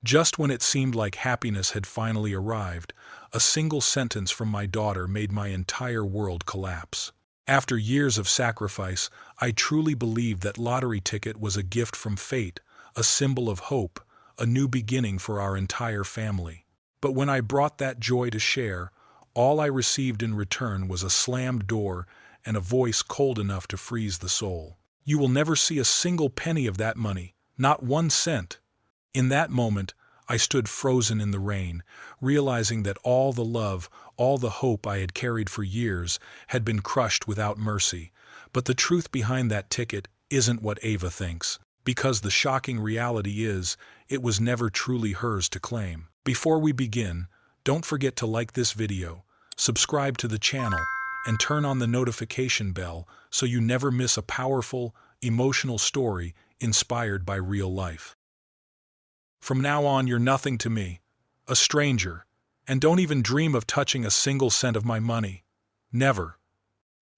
Just when it seemed like happiness had finally arrived, a single sentence from my daughter made my entire world collapse. After years of sacrifice, I truly believed that lottery ticket was a gift from fate, a symbol of hope, a new beginning for our entire family. But when I brought that joy to share, all I received in return was a slammed door and a voice cold enough to freeze the soul. You will never see a single penny of that money, not 1 cent. In that moment, I stood frozen in the rain, realizing that all the love, all the hope I had carried for years had been crushed without mercy. But the truth behind that ticket isn't what Ava thinks, because the shocking reality is, it was never truly hers to claim. Before we begin, don't forget to like this video, subscribe to the channel, and turn on the notification bell so you never miss a powerful, emotional story inspired by real life. From now on, you're nothing to me, a stranger, and don't even dream of touching a single cent of my money. Never.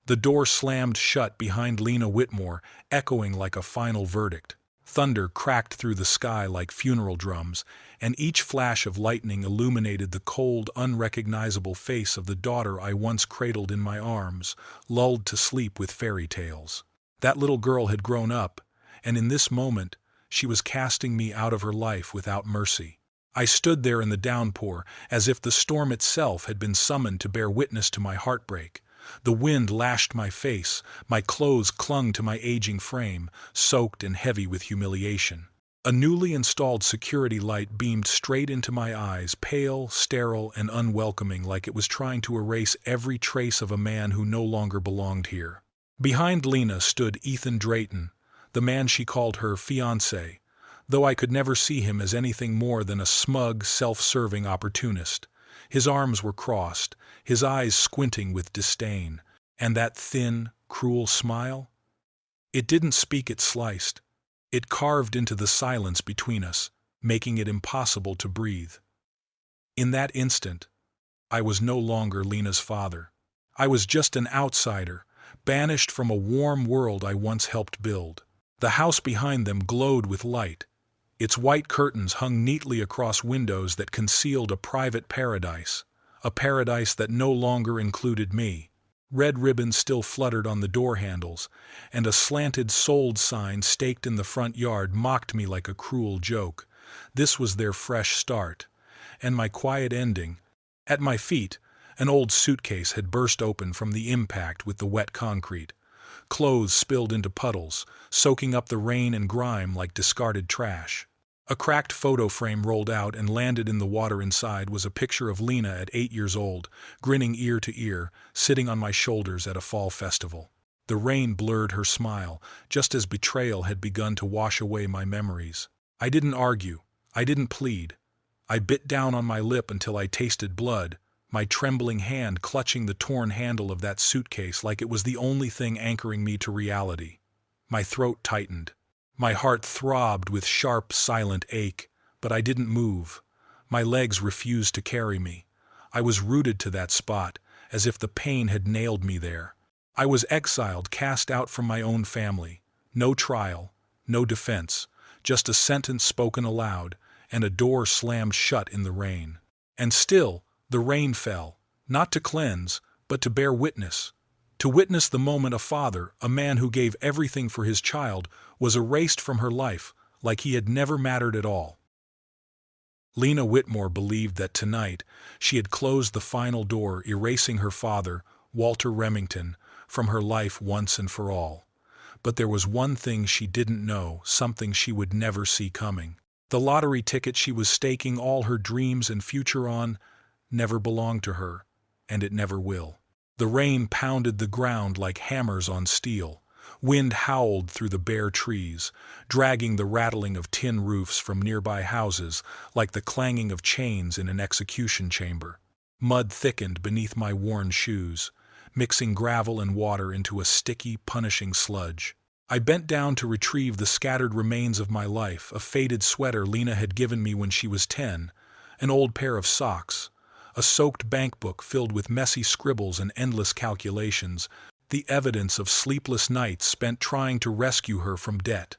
The door slammed shut behind Lena Whitmore, echoing like a final verdict. Thunder cracked through the sky like funeral drums, and each flash of lightning illuminated the cold, unrecognizable face of the daughter I once cradled in my arms, lulled to sleep with fairy tales. That little girl had grown up, and in this moment, she was casting me out of her life without mercy. I stood there in the downpour, as if the storm itself had been summoned to bear witness to my heartbreak. The wind lashed my face, my clothes clung to my aging frame, soaked and heavy with humiliation. A newly installed security light beamed straight into my eyes, pale, sterile, and unwelcoming, like it was trying to erase every trace of a man who no longer belonged here. Behind Lena stood Ethan Drayton, the man she called her fiancé, though I could never see him as anything more than a smug, self-serving opportunist. His arms were crossed, his eyes squinting with disdain, and that thin, cruel smile? It didn't speak, it sliced. It carved into the silence between us, making it impossible to breathe. In that instant, I was no longer Lena's father. I was just an outsider, banished from a warm world I once helped build. The house behind them glowed with light. Its white curtains hung neatly across windows that concealed a private paradise, a paradise that no longer included me. Red ribbons still fluttered on the door handles, and a slanted "sold" sign staked in the front yard mocked me like a cruel joke. This was their fresh start, and my quiet ending. At my feet, an old suitcase had burst open from the impact with the wet concrete. Clothes spilled into puddles, soaking up the rain and grime like discarded trash. A cracked photo frame rolled out and landed in the water. Inside was a picture of Lena at 8 years old, grinning ear to ear, sitting on my shoulders at a fall festival. The rain blurred her smile, just as betrayal had begun to wash away my memories. I didn't argue. I didn't plead. I bit down on my lip until I tasted blood, my trembling hand clutching the torn handle of that suitcase like it was the only thing anchoring me to reality. My throat tightened. My heart throbbed with sharp, silent ache, but I didn't move. My legs refused to carry me. I was rooted to that spot, as if the pain had nailed me there. I was exiled, cast out from my own family. No trial, no defense, just a sentence spoken aloud, and a door slammed shut in the rain. And still, the rain fell, not to cleanse, but to bear witness. To witness the moment a father, a man who gave everything for his child, was erased from her life, like he had never mattered at all. Lena Whitmore believed that tonight she had closed the final door, erasing her father, Walter Remington, from her life once and for all. But there was one thing she didn't know, something she would never see coming. The lottery ticket she was staking all her dreams and future on never belonged to her, and it never will. The rain pounded the ground like hammers on steel. Wind howled through the bare trees, dragging the rattling of tin roofs from nearby houses like the clanging of chains in an execution chamber. Mud thickened beneath my worn shoes, mixing gravel and water into a sticky, punishing sludge. I bent down to retrieve the scattered remains of my life, a faded sweater Lena had given me when she was 10, an old pair of socks, a soaked bank book filled with messy scribbles and endless calculations, the evidence of sleepless nights spent trying to rescue her from debt.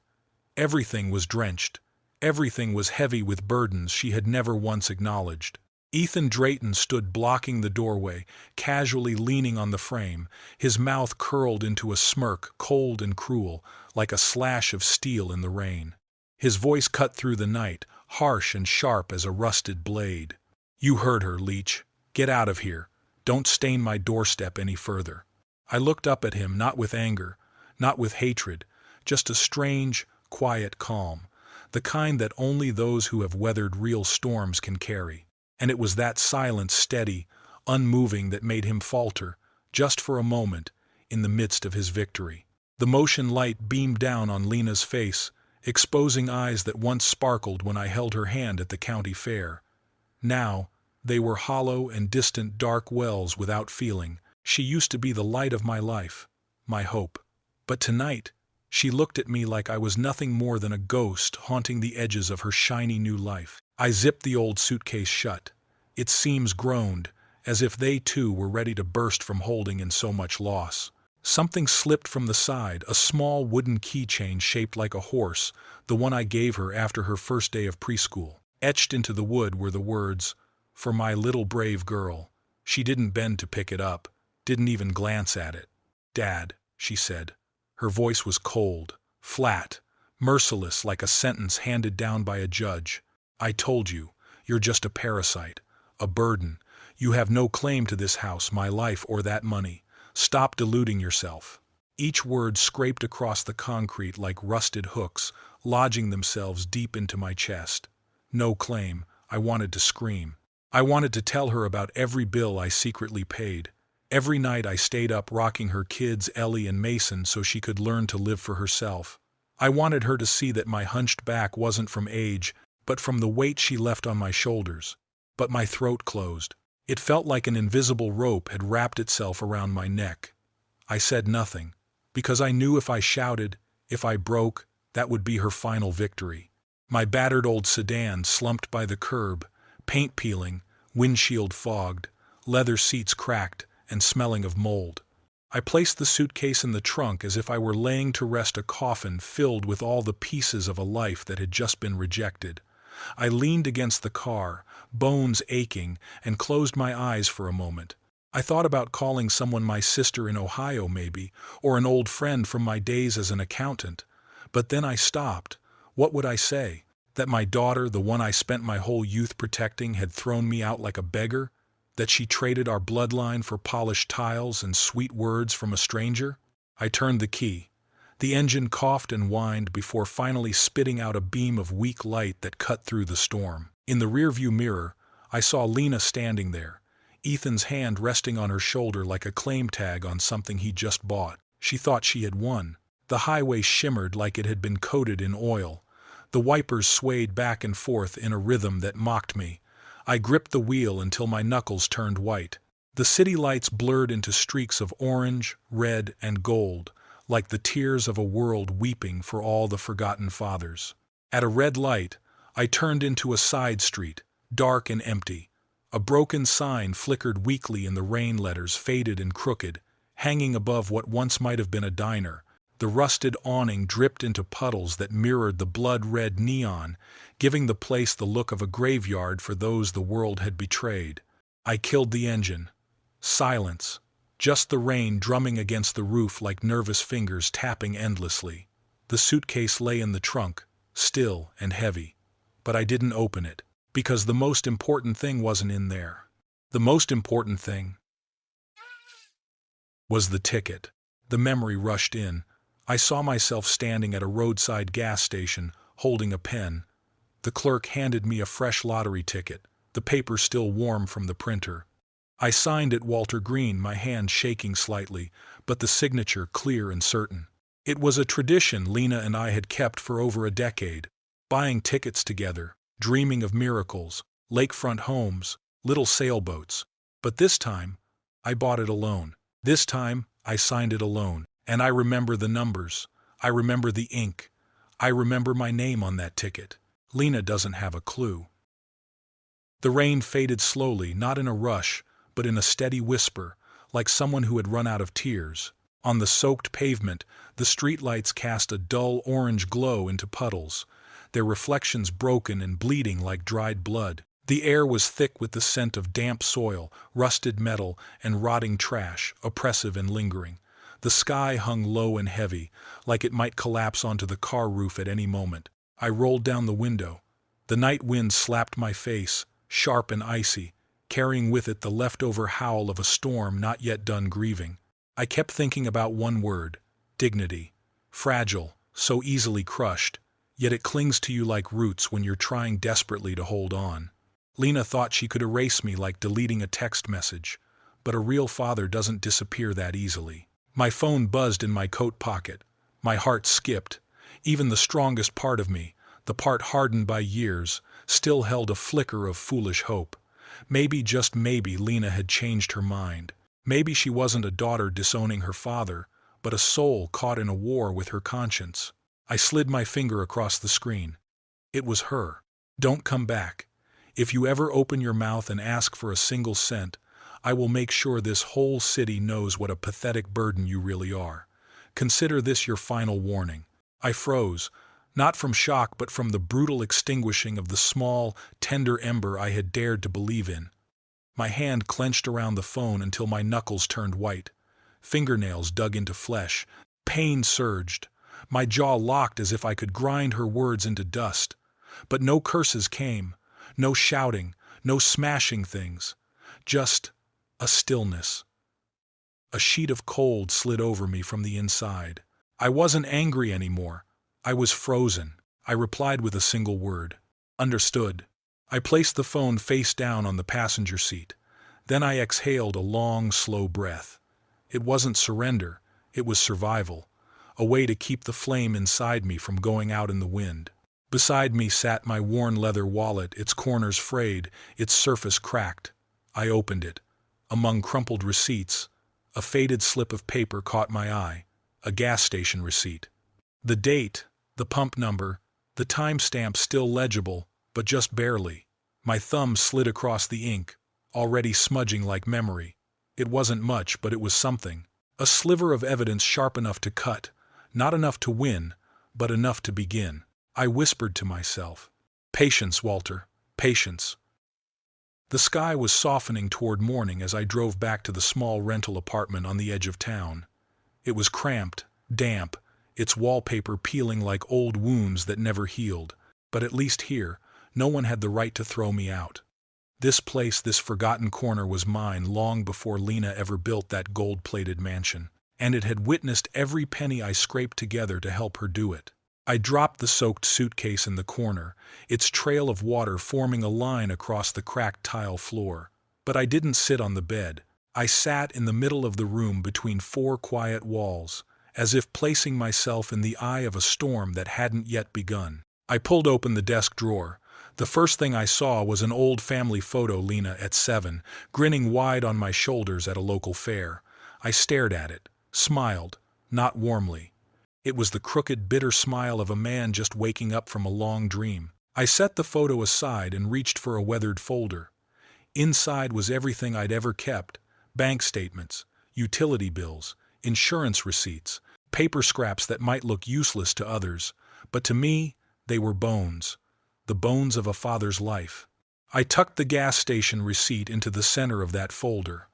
Everything was drenched, Everything was heavy with burdens she had never once acknowledged. Ethan Drayton stood blocking the doorway, casually leaning on the frame, his mouth curled into a smirk, cold and cruel, like a slash of steel in the rain. His voice cut through the night, harsh and sharp as a rusted blade. "You heard her, Leech. Get out of here. Don't stain my doorstep any further." I looked up at him, not with anger, not with hatred, just a strange, quiet calm, the kind that only those who have weathered real storms can carry. And it was that silence, steady, unmoving, that made him falter, just for a moment, in the midst of his victory. The motion light beamed down on Lena's face, exposing eyes that once sparkled when I held her hand at the county fair. Now, they were hollow and distant dark wells without feeling. She used to be the light of my life, my hope. But tonight, she looked at me like I was nothing more than a ghost haunting the edges of her shiny new life. I zipped the old suitcase shut. Its seams groaned, as if they too were ready to burst from holding in so much loss. Something slipped from the side, a small wooden keychain shaped like a horse, the one I gave her after her first day of preschool. Etched into the wood were the words, "For my little brave girl." She didn't bend to pick it up, didn't even glance at it. "Dad," she said. Her voice was cold, flat, merciless, like a sentence handed down by a judge. "I told you, you're just a parasite, a burden. You have no claim to this house, my life, or that money. Stop deluding yourself." Each word scraped across the concrete like rusted hooks, lodging themselves deep into my chest. No claim. I wanted to scream. I wanted to tell her about every bill I secretly paid. Every night I stayed up rocking her kids, Ellie and Mason, so she could learn to live for herself. I wanted her to see that my hunched back wasn't from age, but from the weight she left on my shoulders. But my throat closed. It felt like an invisible rope had wrapped itself around my neck. I said nothing, because I knew if I shouted, if I broke, that would be her final victory. My battered old sedan slumped by the curb, paint peeling, windshield fogged, leather seats cracked and smelling of mold. I placed the suitcase in the trunk as if I were laying to rest a coffin filled with all the pieces of a life that had just been rejected. I leaned against the car, bones aching, and closed my eyes for a moment. I thought about calling someone, my sister in Ohio maybe, or an old friend from my days as an accountant. But then I stopped. What would I say? That my daughter, the one I spent my whole youth protecting, had thrown me out like a beggar? That she traded our bloodline for polished tiles and sweet words from a stranger? I turned the key. The engine coughed and whined before finally spitting out a beam of weak light that cut through the storm. In the rearview mirror, I saw Lena standing there, Ethan's hand resting on her shoulder like a claim tag on something he just bought. She thought she had won. The highway shimmered like it had been coated in oil. The wipers swayed back and forth in a rhythm that mocked me. I gripped the wheel until my knuckles turned white. The city lights blurred into streaks of orange, red, and gold, like the tears of a world weeping for all the forgotten fathers. At a red light, I turned into a side street, dark and empty. A broken sign flickered weakly in the rain, letters faded and crooked, hanging above what once might have been a diner. The rusted awning dripped into puddles that mirrored the blood-red neon, giving the place the look of a graveyard for those the world had betrayed. I killed the engine. Silence. Just the rain drumming against the roof like nervous fingers tapping endlessly. The suitcase lay in the trunk, still and heavy. But I didn't open it, because the most important thing wasn't in there. The most important thing was the ticket. The memory rushed in. I saw myself standing at a roadside gas station, holding a pen. The clerk handed me a fresh lottery ticket, the paper still warm from the printer. I signed it Walter Green, my hand shaking slightly, but the signature clear and certain. It was a tradition Lena and I had kept for over a decade, buying tickets together, dreaming of miracles, lakefront homes, little sailboats. But this time, I bought it alone. This time, I signed it alone. And I remember the numbers. I remember the ink. I remember my name on that ticket. Lena doesn't have a clue. The rain faded slowly, not in a rush, but in a steady whisper, like someone who had run out of tears. On the soaked pavement, the streetlights cast a dull orange glow into puddles. their reflections broken and bleeding like dried blood. The air was thick with the scent of damp soil, rusted metal, and rotting trash, oppressive and lingering. The sky hung low and heavy, like it might collapse onto the car roof at any moment. I rolled down the window. The night wind slapped my face, sharp and icy, carrying with it the leftover howl of a storm not yet done grieving. I kept thinking about one word: dignity. Fragile, so easily crushed, yet it clings to you like roots when you're trying desperately to hold on. Lena thought she could erase me like deleting a text message, but a real father doesn't disappear that easily. My phone buzzed in my coat pocket. My heart skipped. Even the strongest part of me, the part hardened by years, still held a flicker of foolish hope. Maybe, just maybe, Lena had changed her mind. Maybe she wasn't a daughter disowning her father, but a soul caught in a war with her conscience. I slid my finger across the screen. It was her. Don't come back. If you ever open your mouth and ask for a single cent, I will make sure this whole city knows what a pathetic burden you really are. Consider this your final warning. I froze, not from shock but from the brutal extinguishing of the small, tender ember I had dared to believe in. My hand clenched around the phone until my knuckles turned white. Fingernails dug into flesh. Pain surged. My jaw locked as if I could grind her words into dust. But no curses came. No shouting, no smashing things, just a stillness. A sheet of cold slid over me from the inside. I wasn't angry anymore. I was frozen. I replied with a single word: understood. I placed the phone face down on the passenger seat. Then I exhaled a long, slow breath. It wasn't surrender, it was survival, a way to keep the flame inside me from going out in the wind. Beside me sat my worn leather wallet, its corners frayed, its surface cracked. I opened it. Among crumpled receipts, a faded slip of paper caught my eye, a gas station receipt. The date, the pump number, the timestamp still legible, but just barely. My thumb slid across the ink, already smudging like memory. It wasn't much, but it was something. A sliver of evidence sharp enough to cut, not enough to win, but enough to begin. I whispered to myself, "Patience, Walter, patience." The sky was softening toward morning as I drove back to the small rental apartment on the edge of town. It was cramped, damp, its wallpaper peeling like old wounds that never healed. But at least here, no one had the right to throw me out. This place, this forgotten corner, was mine long before Lena ever built that gold-plated mansion, and it had witnessed every penny I scraped together to help her do it. I dropped the soaked suitcase in the corner, its trail of water forming a line across the cracked tile floor. But I didn't sit on the bed. I sat in the middle of the room between four quiet walls, as if placing myself in the eye of a storm that hadn't yet begun. I pulled open the desk drawer. The first thing I saw was an old family photo, Lena at 7, grinning wide on my shoulders at a local fair. I stared at it, smiled, not warmly. It was the crooked, bitter smile of a man just waking up from a long dream. I set the photo aside and reached for a weathered folder. Inside was everything I'd ever kept: bank statements, utility bills, insurance receipts, paper scraps that might look useless to others, but to me, they were bones. The bones of a father's life. I tucked the gas station receipt into the center of that folder.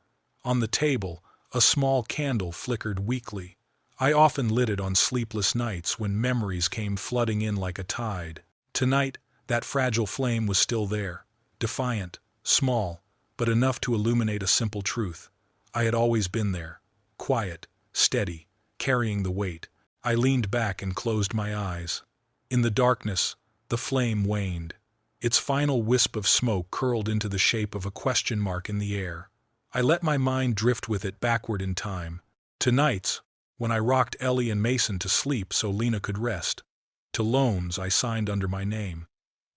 On the table, a small candle flickered weakly. I often lit it on sleepless nights when memories came flooding in like a tide. Tonight, that fragile flame was still there, defiant, small, but enough to illuminate a simple truth. I had always been there, quiet, steady, carrying the weight. I leaned back and closed my eyes. In the darkness, the flame waned. Its final wisp of smoke curled into the shape of a question mark in the air. I let my mind drift with it backward in time. To nights, when I rocked Ellie and Mason to sleep so Lena could rest. To loans I signed under my name.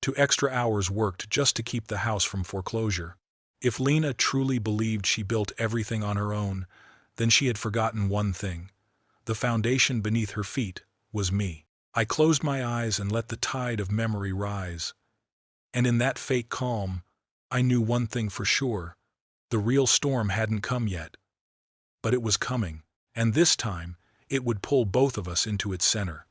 To extra hours worked just to keep the house from foreclosure. If Lena truly believed she built everything on her own, then she had forgotten one thing. The foundation beneath her feet was me. I closed my eyes and let the tide of memory rise. And in that fake calm, I knew one thing for sure. The real storm hadn't come yet. But it was coming. And this time, it would pull both of us into its center.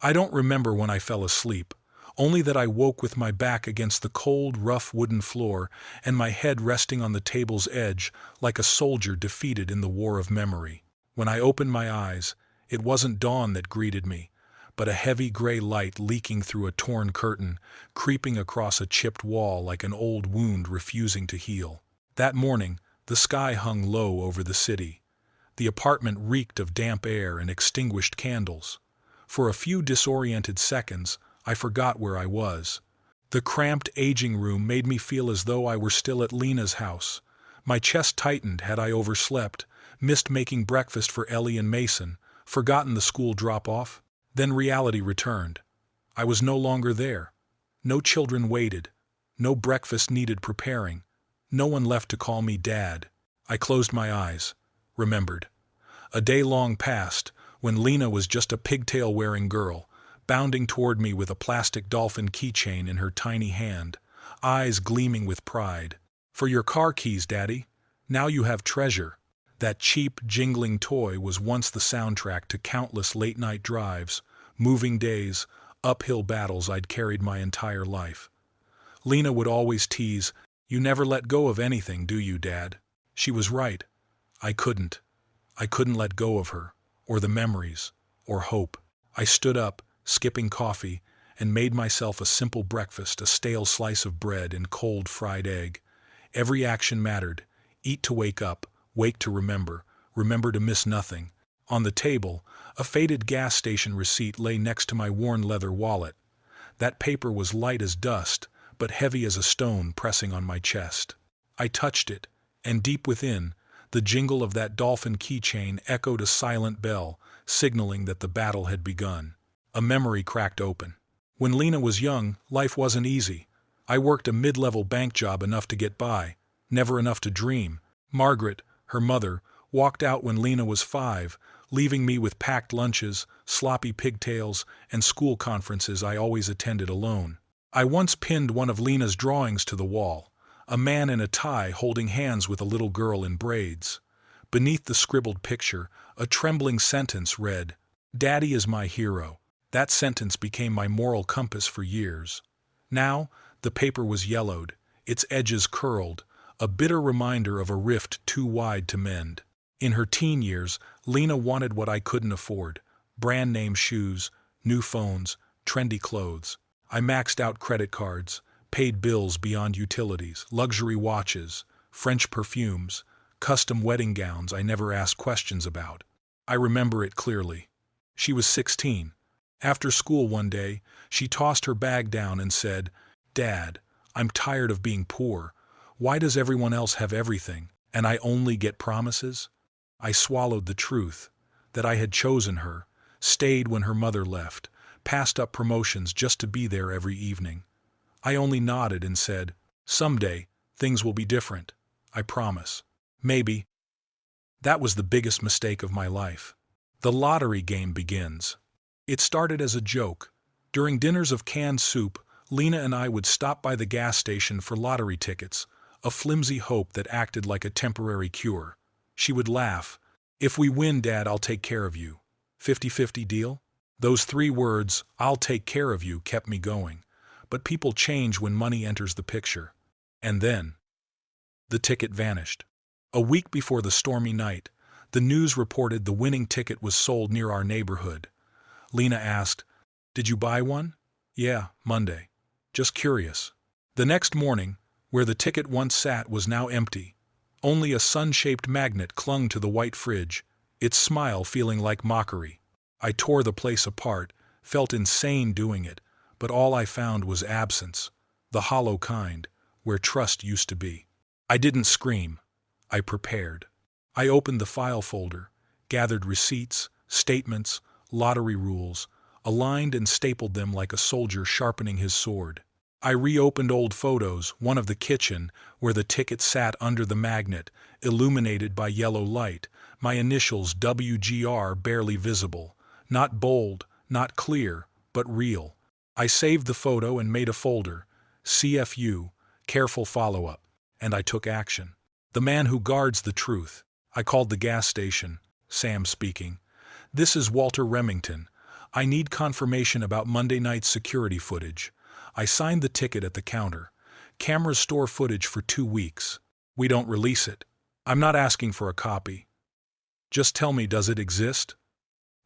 I don't remember when I fell asleep, only that I woke with my back against the cold, rough wooden floor and my head resting on the table's edge like a soldier defeated in the war of memory. When I opened my eyes, it wasn't dawn that greeted me, but a heavy gray light leaking through a torn curtain, creeping across a chipped wall like an old wound refusing to heal. That morning, the sky hung low over the city. The apartment reeked of damp air and extinguished candles. For a few disoriented seconds, I forgot where I was. The cramped aging room made me feel as though I were still at Lena's house. My chest tightened had I overslept, missed making breakfast for Ellie and Mason, forgotten the school drop-off. Then reality returned. I was no longer there. No children waited. No breakfast needed preparing. No one left to call me Dad. I closed my eyes. Remembered. A day long past, when Lena was just a pigtail-wearing girl, bounding toward me with a plastic dolphin keychain in her tiny hand, eyes gleaming with pride. "For your car keys, Daddy. Now you have treasure." That cheap, jingling toy was once the soundtrack to countless late-night drives, moving days, uphill battles I'd carried my entire life. Lena would always tease, "You never let go of anything, do you, Dad?" She was right. I couldn't. I couldn't let go of her, or the memories, or hope. I stood up, skipping coffee, and made myself a simple breakfast, a stale slice of bread and cold fried egg. Every action mattered. Eat to wake up, wake to remember, remember to miss nothing. On the table, a faded gas station receipt lay next to my worn leather wallet. That paper was light as dust, but heavy as a stone pressing on my chest. I touched it, and deep within, the jingle of that dolphin keychain echoed a silent bell, signaling that the battle had begun. A memory cracked open. When Lena was young, life wasn't easy. I worked a mid-level bank job enough to get by, never enough to dream. Margaret, her mother, walked out when Lena was 5, leaving me with packed lunches, sloppy pigtails, and school conferences I always attended alone. I once pinned one of Lena's drawings to the wall, a man in a tie holding hands with a little girl in braids. Beneath the scribbled picture, a trembling sentence read, "Daddy is my hero." That sentence became my moral compass for years. Now, the paper was yellowed, its edges curled, a bitter reminder of a rift too wide to mend. In her teen years, Lena wanted what I couldn't afford: brand-name shoes, new phones, trendy clothes. I maxed out credit cards, paid bills beyond utilities, luxury watches, French perfumes, custom wedding gowns I never asked questions about. I remember it clearly. She was 16. After school one day, she tossed her bag down and said, "Dad, I'm tired of being poor. Why does everyone else have everything, and I only get promises?" I swallowed the truth, that I had chosen her, stayed when her mother left, passed up promotions just to be there every evening. I only nodded and said, "Someday, things will be different. I promise." Maybe. That was the biggest mistake of my life. The lottery game begins. It started as a joke. During dinners of canned soup, Lena and I would stop by the gas station for lottery tickets, a flimsy hope that acted like a temporary cure. She would laugh. "If we win, Dad, I'll take care of you. 50-50 deal?" Those 3 words, "I'll take care of you," kept me going. But people change when money enters the picture. And then, the ticket vanished. A week before the stormy night, the news reported the winning ticket was sold near our neighborhood. Lena asked, "Did you buy one?" "Yeah, Monday. Just curious." The next morning, where the ticket once sat was now empty. Only a sun-shaped magnet clung to the white fridge, its smile feeling like mockery. I tore the place apart, felt insane doing it, but all I found was absence, the hollow kind, where trust used to be. I didn't scream. I prepared. I opened the file folder, gathered receipts, statements, lottery rules, aligned and stapled them like a soldier sharpening his sword. I reopened old photos, one of the kitchen, where the ticket sat under the magnet, illuminated by yellow light, my initials WGR barely visible, not bold, not clear, but real. I saved the photo and made a folder, CFU, careful follow-up, and I took action. The man who guards the truth. I called the gas station. Sam speaking. "This is Walter Remington. I need confirmation about Monday night's security footage. I signed the ticket at the counter. Cameras store footage for 2 weeks. We don't release it. I'm not asking for a copy. Just tell me, does it exist?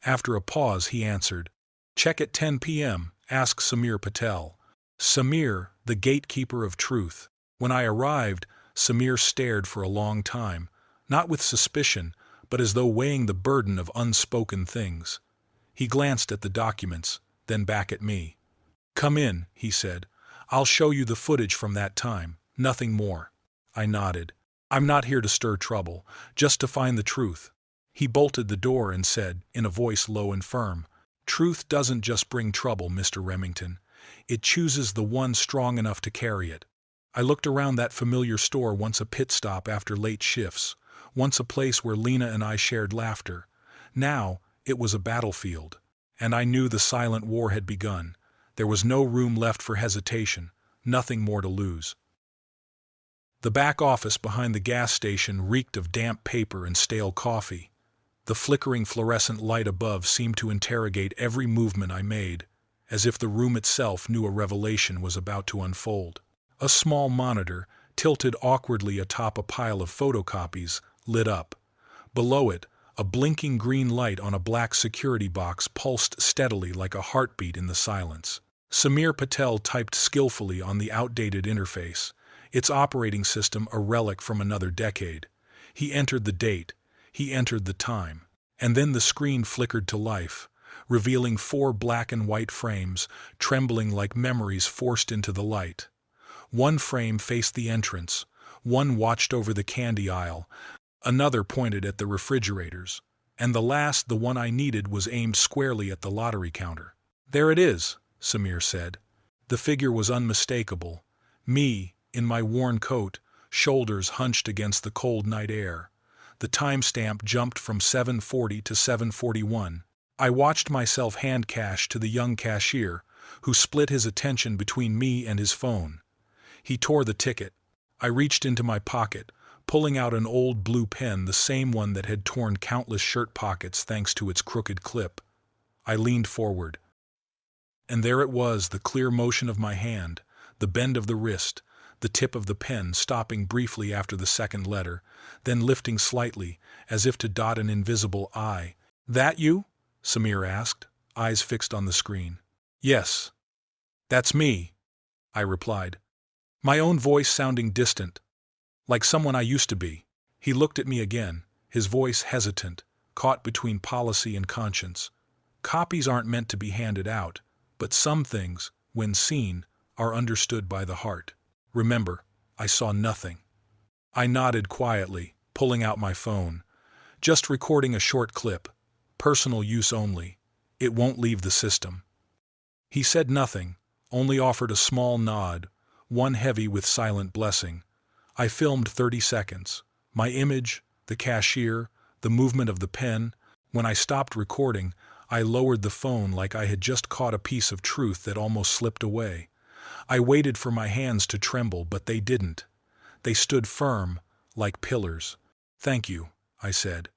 After a pause, he answered, check at 10 p.m., ask Samir Patel. Samir, the gatekeeper of truth. When I arrived, Samir stared for a long time, not with suspicion, but as though weighing the burden of unspoken things. He glanced at the documents, then back at me. Come in, he said. I'll show you the footage from that time, nothing more. I nodded. I'm not here to stir trouble, just to find the truth. He bolted the door and said, in a voice low and firm, truth doesn't just bring trouble, Mr. Remington. It chooses the one strong enough to carry it. I looked around that familiar store, once a pit stop after late shifts, once a place where Lena and I shared laughter. Now, it was a battlefield. And I knew the silent war had begun. There was no room left for hesitation, nothing more to lose. The back office behind the gas station reeked of damp paper and stale coffee. The flickering fluorescent light above seemed to interrogate every movement I made, as if the room itself knew a revelation was about to unfold. A small monitor, tilted awkwardly atop a pile of photocopies, lit up. Below it, a blinking green light on a black security box pulsed steadily like a heartbeat in the silence. Samir Patel typed skillfully on the outdated interface, its operating system a relic from another decade. He entered the date, he entered the time, and then the screen flickered to life, revealing 4 black and white frames, trembling like memories forced into the light. One frame faced the entrance, one watched over the candy aisle, another pointed at the refrigerators, and the last, the one I needed, was aimed squarely at the lottery counter. There it is, Samir said. The figure was unmistakable. Me, in my worn coat, shoulders hunched against the cold night air. The timestamp jumped from 7:40 to 7:41. I watched myself hand cash to the young cashier, who split his attention between me and his phone. He tore the ticket. I reached into my pocket, pulling out an old blue pen, the same one that had torn countless shirt pockets thanks to its crooked clip. I leaned forward. And there it was, the clear motion of my hand, the bend of the wrist, the tip of the pen stopping briefly after the second letter, then lifting slightly, as if to dot an invisible I. That you? Samir asked, eyes fixed on the screen. Yes. That's me, I replied, my own voice sounding distant, like someone I used to be. He looked at me again, his voice hesitant, caught between policy and conscience. Copies aren't meant to be handed out, but some things, when seen, are understood by the heart. Remember, I saw nothing. I nodded quietly, pulling out my phone. Just recording a short clip. Personal use only. It won't leave the system. He said nothing, only offered a small nod, one heavy with silent blessing. I filmed 30 seconds. My image, the cashier, the movement of the pen. When I stopped recording, I lowered the phone like I had just caught a piece of truth that almost slipped away. I waited for my hands to tremble, but they didn't. They stood firm, like pillars. Thank you, I said.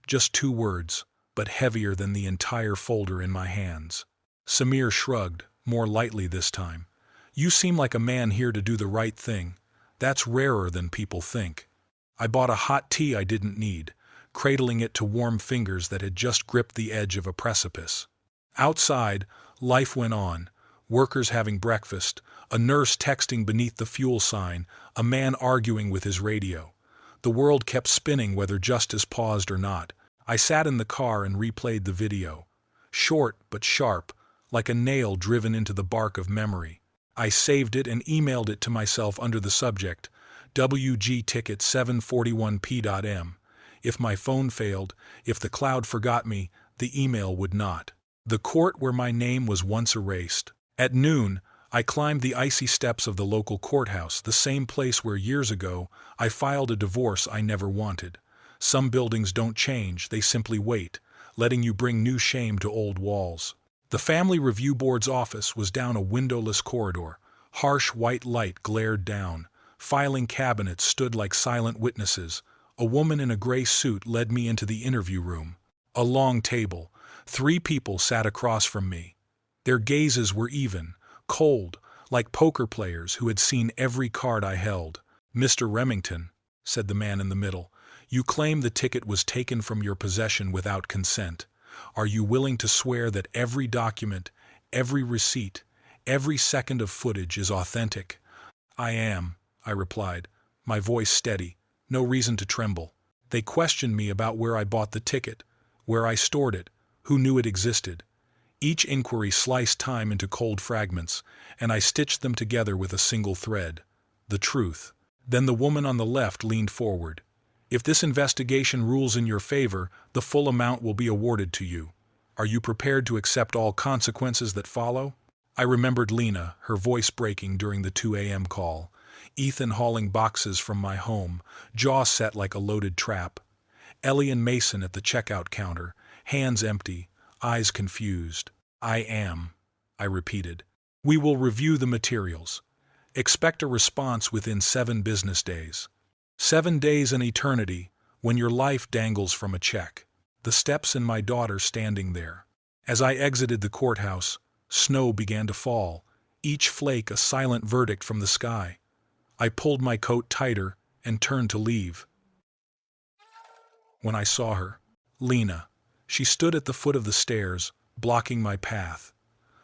Just 2 words, but heavier than the entire folder in my hands. Samir shrugged, more lightly this time. You seem like a man here to do the right thing. That's rarer than people think. I bought a hot tea I didn't need, cradling it to warm fingers that had just gripped the edge of a precipice. Outside, life went on. Workers having breakfast, a nurse texting beneath the fuel sign, a man arguing with his radio. The world kept spinning whether justice paused or not. I sat in the car and replayed the video. Short but sharp, like a nail driven into the bark of memory. I saved it and emailed it to myself under the subject, WG ticket 741p.m. If my phone failed, if the cloud forgot me, the email would not. The court where my name was once erased. At noon, I climbed the icy steps of the local courthouse, the same place where years ago I filed a divorce I never wanted. Some buildings don't change, they simply wait, letting you bring new shame to old walls. The Family Review Board's office was down a windowless corridor. Harsh white light glared down. Filing cabinets stood like silent witnesses. A woman in a gray suit led me into the interview room. A long table. 3 people sat across from me. Their gazes were even, cold, like poker players who had seen every card I held. "Mr. Remington," said the man in the middle, "you claim the ticket was taken from your possession without consent. Are you willing to swear that every document, every receipt, every second of footage is authentic?" "I am," I replied, my voice steady, no reason to tremble. "They questioned me about where I bought the ticket, where I stored it, who knew it existed. Each inquiry sliced time into cold fragments, and I stitched them together with a single thread: the truth." Then the woman on the left leaned forward. "If this investigation rules in your favor, the full amount will be awarded to you. Are you prepared to accept all consequences that follow?" I remembered Lena, her voice breaking during the 2 a.m. call. Ethan hauling boxes from my home, jaw set like a loaded trap. Ellie and Mason at the checkout counter, hands empty, eyes confused. "I am," I repeated. "We will review the materials. Expect a response within 7 business days. 7 days an eternity, when your life dangles from a check." The steps and my daughter standing there. As I exited the courthouse, snow began to fall, each flake a silent verdict from the sky. I pulled my coat tighter and turned to leave. When I saw her, Lena, she stood at the foot of the stairs, blocking my path.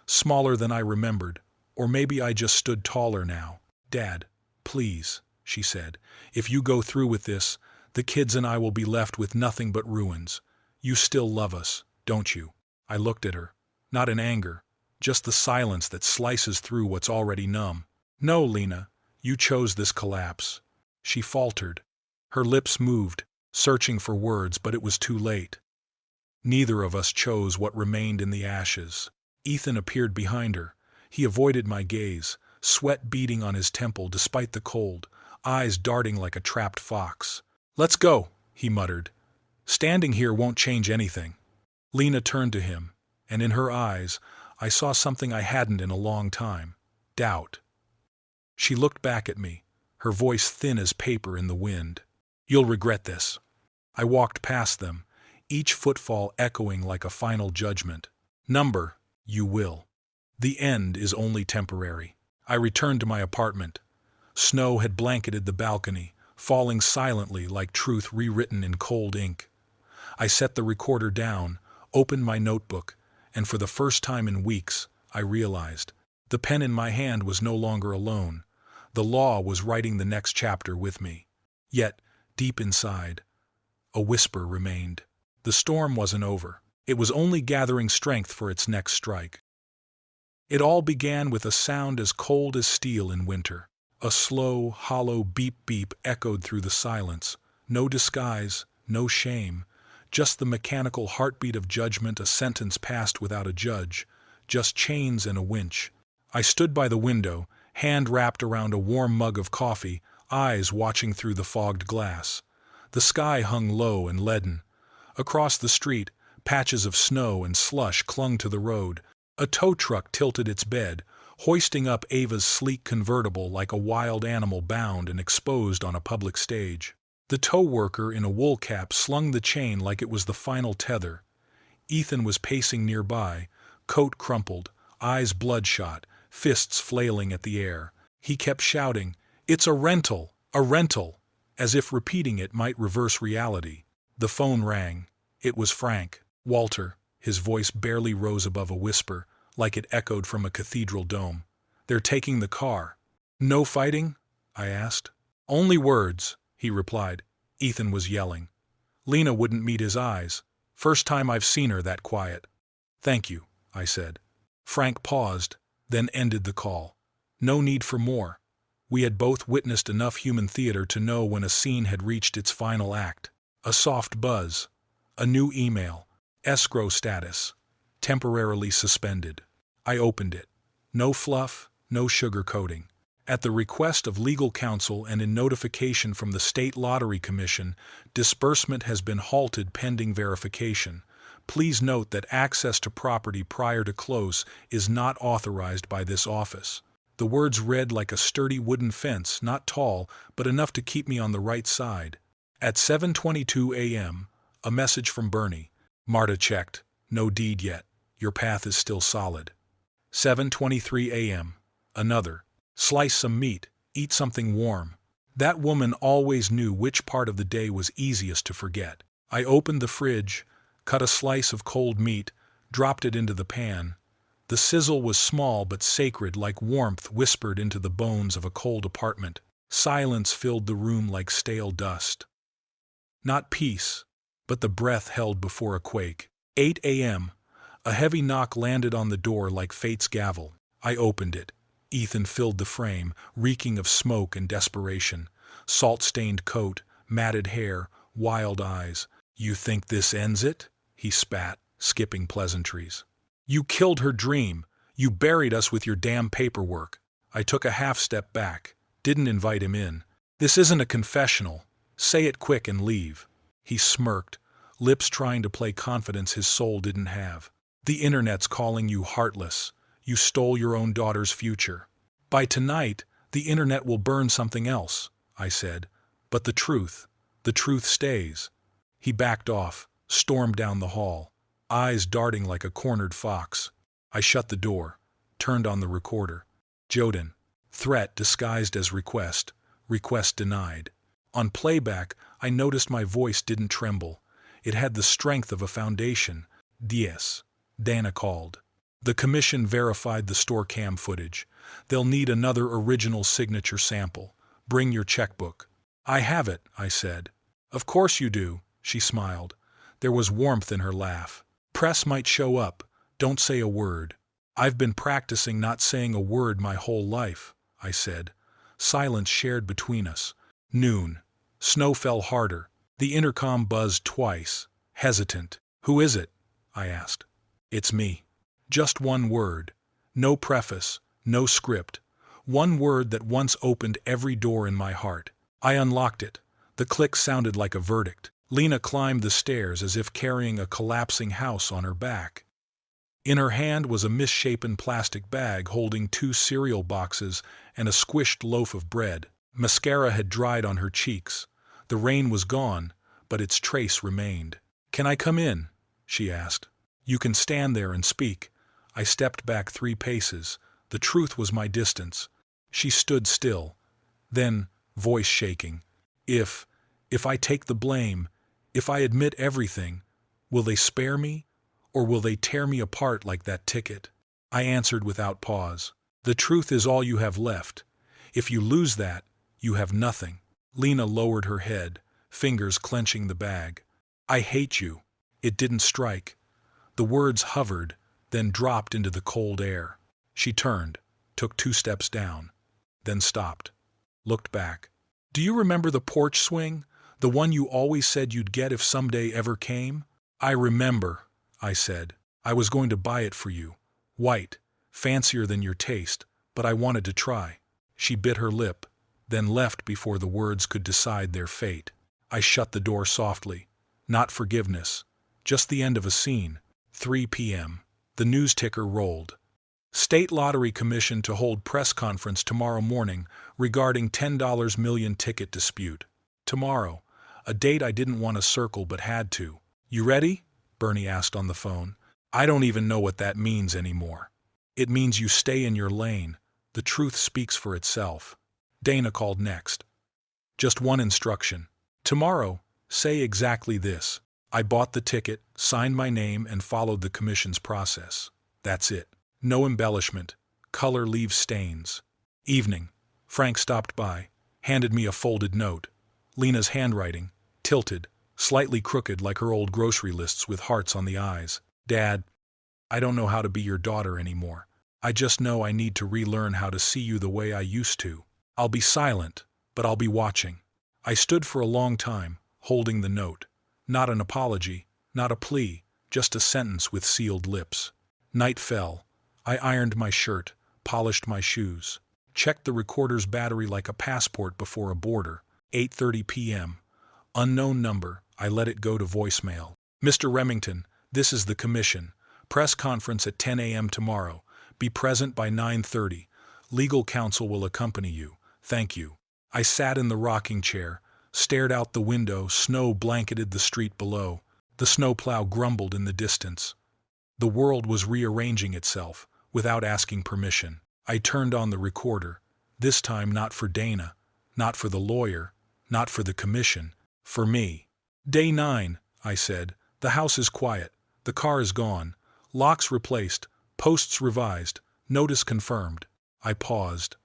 Smaller than I remembered, or maybe I just stood taller now. "Dad, please," she said. "If you go through with this, the kids and I will be left with nothing but ruins. You still love us, don't you?" I looked at her, not in anger, just the silence that slices through what's already numb. "No, Lena, you chose this collapse." She faltered. Her lips moved, searching for words, but it was too late. Neither of us chose what remained in the ashes. Ethan appeared behind her. He avoided my gaze, sweat beading on his temple despite the cold, eyes darting like a trapped fox. "Let's go," he muttered. "Standing here won't change anything." Lena turned to him, and in her eyes I saw something I hadn't in a long time: doubt. She looked back at me, her voice thin as paper in the wind. "You'll regret this." I walked past them, each footfall echoing like a final judgment. "Number, you will. The end is only temporary." I returned to my apartment. Snow had blanketed the balcony, falling silently like truth rewritten in cold ink. I set the recorder down, opened my notebook, and for the first time in weeks, I realized the pen in my hand was no longer alone. The law was writing the next chapter with me. Yet, deep inside, a whisper remained. The storm wasn't over. It was only gathering strength for its next strike. It all began with a sound as cold as steel in winter. A slow, hollow beep-beep echoed through the silence. No disguise, no shame, just the mechanical heartbeat of judgment, a sentence passed without a judge, just chains and a winch. I stood by the window, hand wrapped around a warm mug of coffee, eyes watching through the fogged glass. The sky hung low and leaden. Across the street, patches of snow and slush clung to the road. A tow truck tilted its bed, hoisting up Ava's sleek convertible like a wild animal bound and exposed on a public stage. The tow worker in a wool cap slung the chain like it was the final tether. Ethan was pacing nearby, coat crumpled, eyes bloodshot, fists flailing at the air. He kept shouting, "It's a rental! A rental!" as if repeating it might reverse reality. The phone rang. It was Frank. "Walter," his voice barely rose above a whisper, like it echoed from a cathedral dome. "They're taking the car." "No fighting?" I asked. "Only words," he replied. Ethan was yelling. Lena wouldn't meet his eyes. First time I've seen her that quiet. "Thank you," I said. Frank paused, then ended the call. No need for more. We had both witnessed enough human theater to know when a scene had reached its final act. A soft buzz. A new email. Escrow status. Temporarily suspended. I opened it. No fluff, no sugarcoating. At the request of legal counsel and in notification from the State Lottery Commission, disbursement has been halted pending verification. Please note that access to property prior to close is not authorized by this office. The words read like a sturdy wooden fence, not tall, but enough to keep me on the right side. At 7:22 a.m., a message from Bernie. "Marta checked. No deed yet. Your path is still solid." 7:23 a.m. Another. Slice some meat, eat something warm. That woman always knew which part of the day was easiest to forget. I opened the fridge, cut a slice of cold meat, dropped it into the pan. The sizzle was small but sacred, like warmth whispered into the bones of a cold apartment. Silence filled the room like stale dust. Not peace, but the breath held before a quake. 8 a.m. A heavy knock landed on the door like fate's gavel. I opened it. Ethan filled the frame, reeking of smoke and desperation. Salt-stained coat, matted hair, wild eyes. "You think this ends it?" he spat, skipping pleasantries. "You killed her dream. You buried us with your damn paperwork." I took a half-step back, didn't invite him in. "This isn't a confessional. Say it quick and leave." He smirked, lips trying to play confidence his soul didn't have. "The internet's calling you heartless. You stole your own daughter's future. By tonight, the internet will burn something else," I said. "But the truth stays." He backed off, stormed down the hall, eyes darting like a cornered fox. I shut the door, turned on the recorder. Joden. Threat disguised as request. Request denied. On playback, I noticed my voice didn't tremble. It had the strength of a foundation. "Diez." Dana called. The commission verified the store cam footage. "They'll need another original signature sample. Bring your checkbook." "I have it," I said. "Of course you do," she smiled. There was warmth in her laugh. "Press might show up. Don't say a word." "I've been practicing not saying a word my whole life," I said. Silence shared between us. Noon. Snow fell harder. The intercom buzzed twice. Hesitant. "Who is it?" I asked. "It's me." Just one word. No preface, no script. One word that once opened every door in my heart. I unlocked it. The click sounded like a verdict. Lena climbed the stairs as if carrying a collapsing house on her back. In her hand was a misshapen plastic bag holding 2 cereal boxes and a squished loaf of bread. Mascara had dried on her cheeks. The rain was gone, but its trace remained. "Can I come in?" she asked. "You can stand there and speak." I stepped back 3 paces. The truth was my distance. She stood still. Then, voice shaking, If I take the blame, if I admit everything, will they spare me? Or will they tear me apart like that ticket?" I answered without pause. "The truth is all you have left. If you lose that, you have nothing." Lena lowered her head, fingers clenching the bag. "I hate you." It didn't strike. The words hovered, then dropped into the cold air. She turned, took 2 steps down, then stopped, looked back. "Do you remember the porch swing? The one you always said you'd get if someday ever came?" "I remember," I said. "I was going to buy it for you. White, fancier than your taste, but I wanted to try." She bit her lip, then left before the words could decide their fate. I shut the door softly. Not forgiveness, just the end of a scene. 3 p.m. The news ticker rolled. State Lottery Commission to hold press conference tomorrow morning regarding $10 million ticket dispute. Tomorrow, a date I didn't want to circle but had to. "You ready?" Bernie asked on the phone. "I don't even know what that means anymore." "It means you stay in your lane. The truth speaks for itself." Dana called next. "Just one instruction. Tomorrow, say exactly this: I bought the ticket, signed my name, and followed the commission's process. That's it. No embellishment. Color leaves stains." Evening. Frank stopped by, handed me a folded note. Lena's handwriting, tilted, slightly crooked like her old grocery lists with hearts on the eyes. "Dad, I don't know how to be your daughter anymore. I just know I need to relearn how to see you the way I used to. I'll be silent, but I'll be watching." I stood for a long time, holding the note. Not an apology, not a plea, just a sentence with sealed lips. Night fell. I ironed my shirt, polished my shoes, checked the recorder's battery like a passport before a border. 8:30 p.m. Unknown number. I let it go to voicemail. "Mr. Remington, this is the commission. Press conference at 10 a.m. tomorrow. Be present by 9:30. Legal counsel will accompany you. Thank you." I sat in the rocking chair, stared out the window. Snow blanketed the street below. The snowplow grumbled in the distance. The world was rearranging itself, without asking permission. I turned on the recorder, this time not for Dana, not for the lawyer, not for the commission, for me. Day 9, I said. The house is quiet. The car is gone. Locks replaced. Posts revised. Notice confirmed. I paused.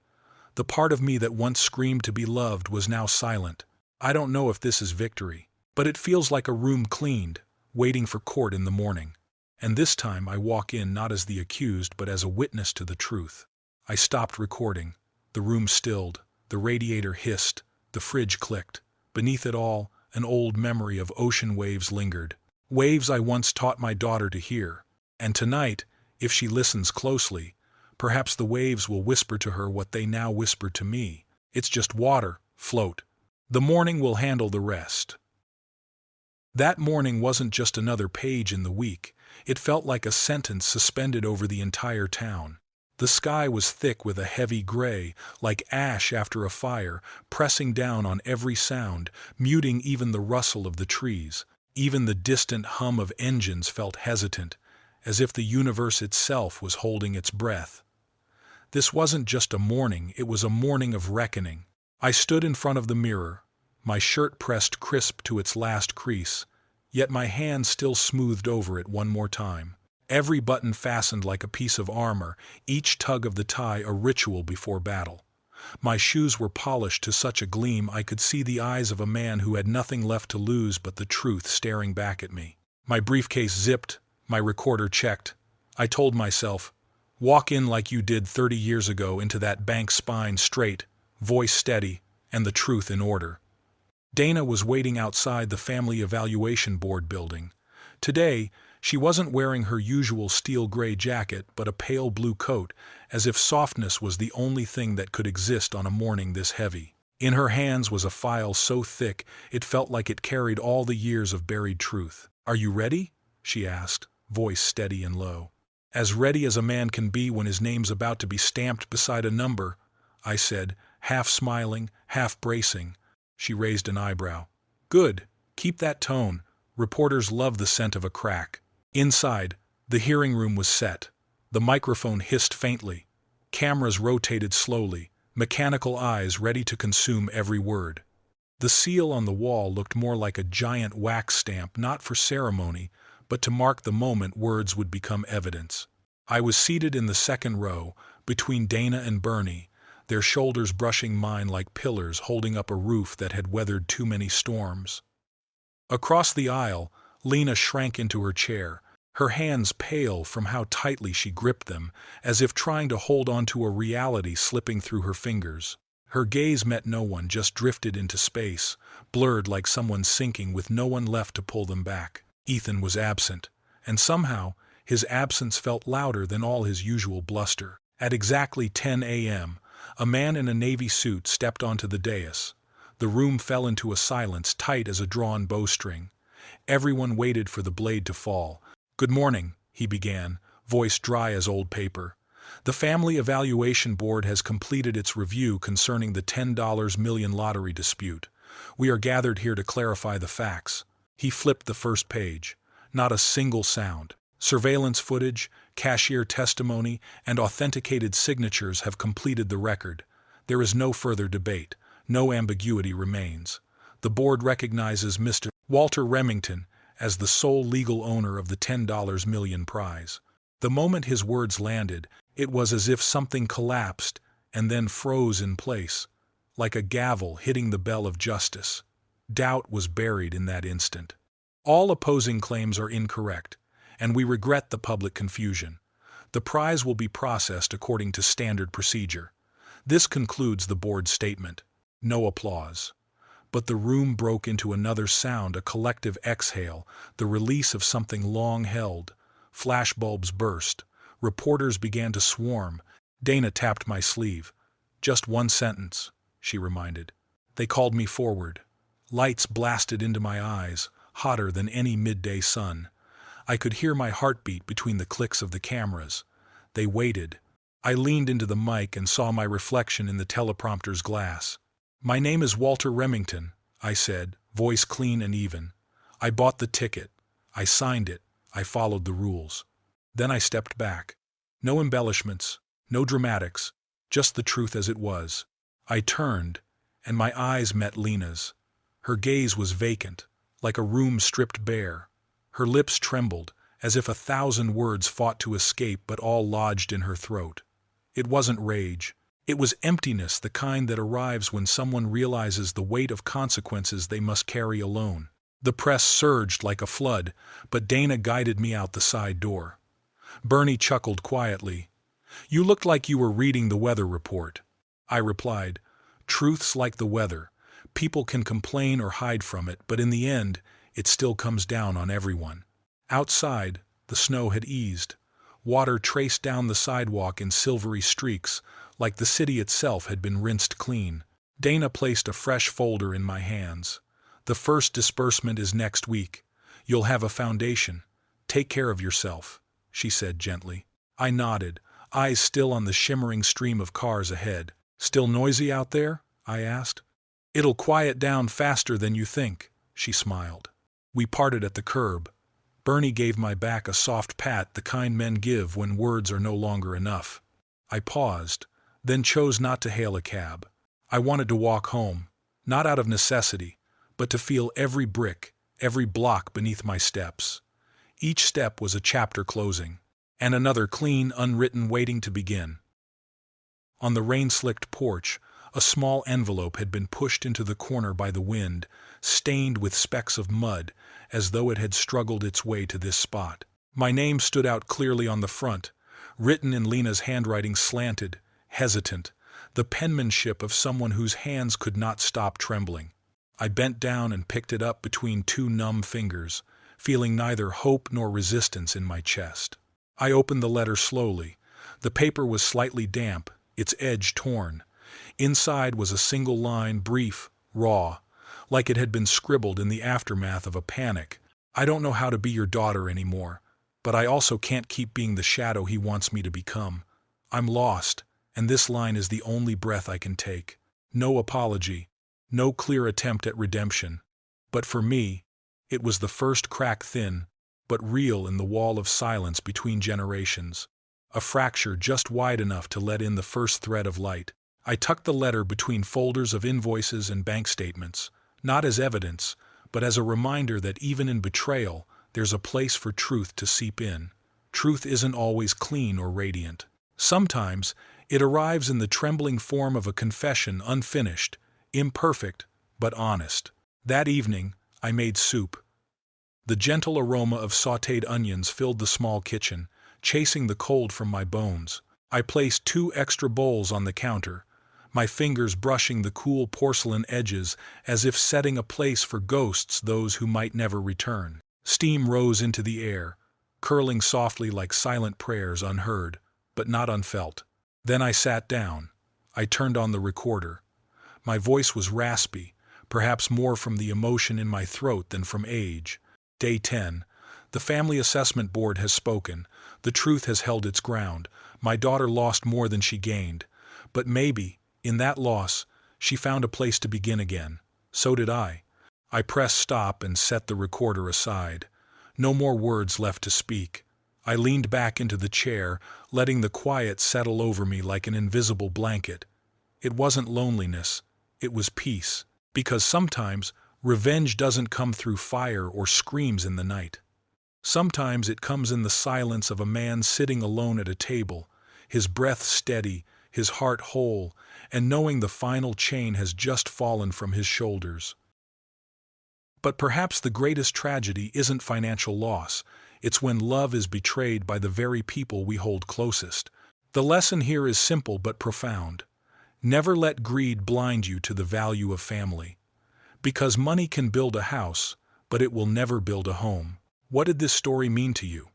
The part of me that once screamed to be loved was now silent. I don't know if this is victory, but it feels like a room cleaned, waiting for court in the morning. And this time I walk in not as the accused but as a witness to the truth. I stopped recording. The room stilled. The radiator hissed. The fridge clicked. Beneath it all, an old memory of ocean waves lingered. Waves I once taught my daughter to hear. And tonight, if she listens closely, perhaps the waves will whisper to her what they now whisper to me. It's just water, float. The morning will handle the rest. That morning wasn't just another page in the week. It felt like a sentence suspended over the entire town. The sky was thick with a heavy gray, like ash after a fire, pressing down on every sound, muting even the rustle of the trees. Even the distant hum of engines felt hesitant, as if the universe itself was holding its breath. This wasn't just a morning, it was a morning of reckoning. I stood in front of the mirror, my shirt pressed crisp to its last crease, yet my hand still smoothed over it one more time. Every button fastened like a piece of armor, each tug of the tie a ritual before battle. My shoes were polished to such a gleam I could see the eyes of a man who had nothing left to lose but the truth staring back at me. My briefcase zipped, my recorder checked. I told myself, walk in like you did 30 years ago into that bank, spine straight, voice steady, and the truth in order. Dana was waiting outside the Family Evaluation Board building. Today, she wasn't wearing her usual steel gray jacket but a pale blue coat, as if softness was the only thing that could exist on a morning this heavy. In her hands was a file so thick it felt like it carried all the years of buried truth. "Are you ready?" she asked, voice steady and low. "As ready as a man can be when his name's about to be stamped beside a number," I said, half smiling, half bracing. She raised an eyebrow. "Good. Keep that tone. Reporters love the scent of a crack." Inside, the hearing room was set. The microphone hissed faintly. Cameras rotated slowly, mechanical eyes ready to consume every word. The seal on the wall looked more like a giant wax stamp, not for ceremony, but to mark the moment words would become evidence. I was seated in the second row, between Dana and Bernie, their shoulders brushing mine like pillars holding up a roof that had weathered too many storms. Across the aisle, Lena shrank into her chair, her hands pale from how tightly she gripped them, as if trying to hold on to a reality slipping through her fingers. Her gaze met no one, just drifted into space, blurred like someone sinking with no one left to pull them back. Ethan was absent, and somehow his absence felt louder than all his usual bluster. At exactly 10 a.m., a man in a navy suit stepped onto the dais. The room fell into a silence tight as a drawn bowstring. Everyone waited for the blade to fall. "Good morning," he began, voice dry as old paper. "The Family Evaluation Board has completed its review concerning the $10 million lottery dispute. We are gathered here to clarify the facts." He flipped the first page. Not a single sound. Surveillance footage, cashier testimony, and authenticated signatures have completed the record. There is no further debate. No ambiguity remains. The board recognizes Mr. Walter Remington as the sole legal owner of the $10 million prize. The moment his words landed, it was as if something collapsed and then froze in place, like a gavel hitting the bell of justice. Doubt was buried in that instant. All opposing claims are incorrect, and we regret the public confusion. The prize will be processed according to standard procedure. This concludes the board's statement. No applause. But the room broke into another sound, a collective exhale, the release of something long held. Flashbulbs burst. Reporters began to swarm. Dana tapped my sleeve. "Just one sentence," she reminded. They called me forward. Lights blasted into my eyes, hotter than any midday sun. I could hear my heartbeat between the clicks of the cameras. They waited. I leaned into the mic and saw my reflection in the teleprompter's glass. "My name is Walter Remington," I said, voice clean and even. "I bought the ticket. I signed it. I followed the rules." Then I stepped back. No embellishments, No dramatics, just the truth as it was. I turned, and my eyes met Lena's. Her gaze was vacant, like a room stripped bare. Her lips trembled, as if 1,000 words fought to escape but all lodged in her throat. It wasn't rage. It was emptiness, the kind that arrives when someone realizes the weight of consequences they must carry alone. The press surged like a flood, but Dana guided me out the side door. Bernie chuckled quietly. "You looked like you were reading the weather report." I replied, "Truth's like the weather. People can complain or hide from it, but in the end, it still comes down on everyone." Outside, the snow had eased. Water traced down the sidewalk in silvery streaks, like the city itself had been rinsed clean. Dana placed a fresh folder in my hands. "The first disbursement is next week. You'll have a foundation. Take care of yourself," she said gently. I nodded, eyes still on the shimmering stream of cars ahead. "Still noisy out there?" I asked. "It'll quiet down faster than you think," she smiled. We parted at the curb. Bernie gave my back a soft pat, the kind men give when words are no longer enough. I paused, then chose not to hail a cab. I wanted to walk home, not out of necessity, but to feel every brick, every block beneath my steps. Each step was a chapter closing, and another clean, unwritten waiting to begin. On the rain-slicked porch, a small envelope had been pushed into the corner by the wind, stained with specks of mud, as though it had struggled its way to this spot. My name stood out clearly on the front, written in Lena's handwriting, slanted, hesitant, the penmanship of someone whose hands could not stop trembling. I bent down and picked it up between two numb fingers, feeling neither hope nor resistance in my chest. I opened the letter slowly. The paper was slightly damp, its edge torn. Inside was a single line, brief, raw, like it had been scribbled in the aftermath of a panic. "I don't know how to be your daughter anymore, but I also can't keep being the shadow he wants me to become. I'm lost, and this line is the only breath I can take. No apology, no clear attempt at redemption. But for me, it was the first crack, thin, but real, in the wall of silence between generations. A fracture just wide enough to let in the first thread of light. I tucked the letter between folders of invoices and bank statements, not as evidence, but as a reminder that even in betrayal, there's a place for truth to seep in. Truth isn't always clean or radiant. Sometimes it arrives in the trembling form of a confession, unfinished, imperfect, but honest. That evening, I made soup. The gentle aroma of sautéed onions filled the small kitchen, chasing the cold from my bones. I placed 2 extra bowls on the counter, my fingers brushing the cool porcelain edges as if setting a place for ghosts, those who might never return. Steam rose into the air, curling softly like silent prayers, unheard, but not unfelt. Then I sat down. I turned on the recorder. My voice was raspy, perhaps more from the emotion in my throat than from age. Day 10. The Family Assessment Board has spoken. The truth has held its ground. My daughter lost more than she gained. But maybe, in that loss, she found a place to begin again. So did I. I pressed stop and set the recorder aside. No more words left to speak. I leaned back into the chair, letting the quiet settle over me like an invisible blanket. It wasn't loneliness. It was peace. Because sometimes, revenge doesn't come through fire or screams in the night. Sometimes it comes in the silence of a man sitting alone at a table, his breath steady, his heart whole, and knowing the final chain has just fallen from his shoulders. But perhaps the greatest tragedy isn't financial loss. It's when love is betrayed by the very people we hold closest. The lesson here is simple but profound. Never let greed blind you to the value of family. Because money can build a house, but it will never build a home. What did this story mean to you?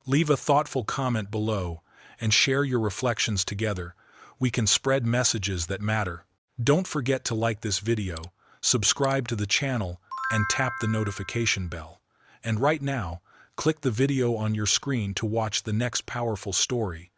Leave a thoughtful comment below and share your reflections together. We can spread messages that matter. Don't forget to like this video, subscribe to the channel, and tap the notification bell. And right now, click the video on your screen to watch the next powerful story.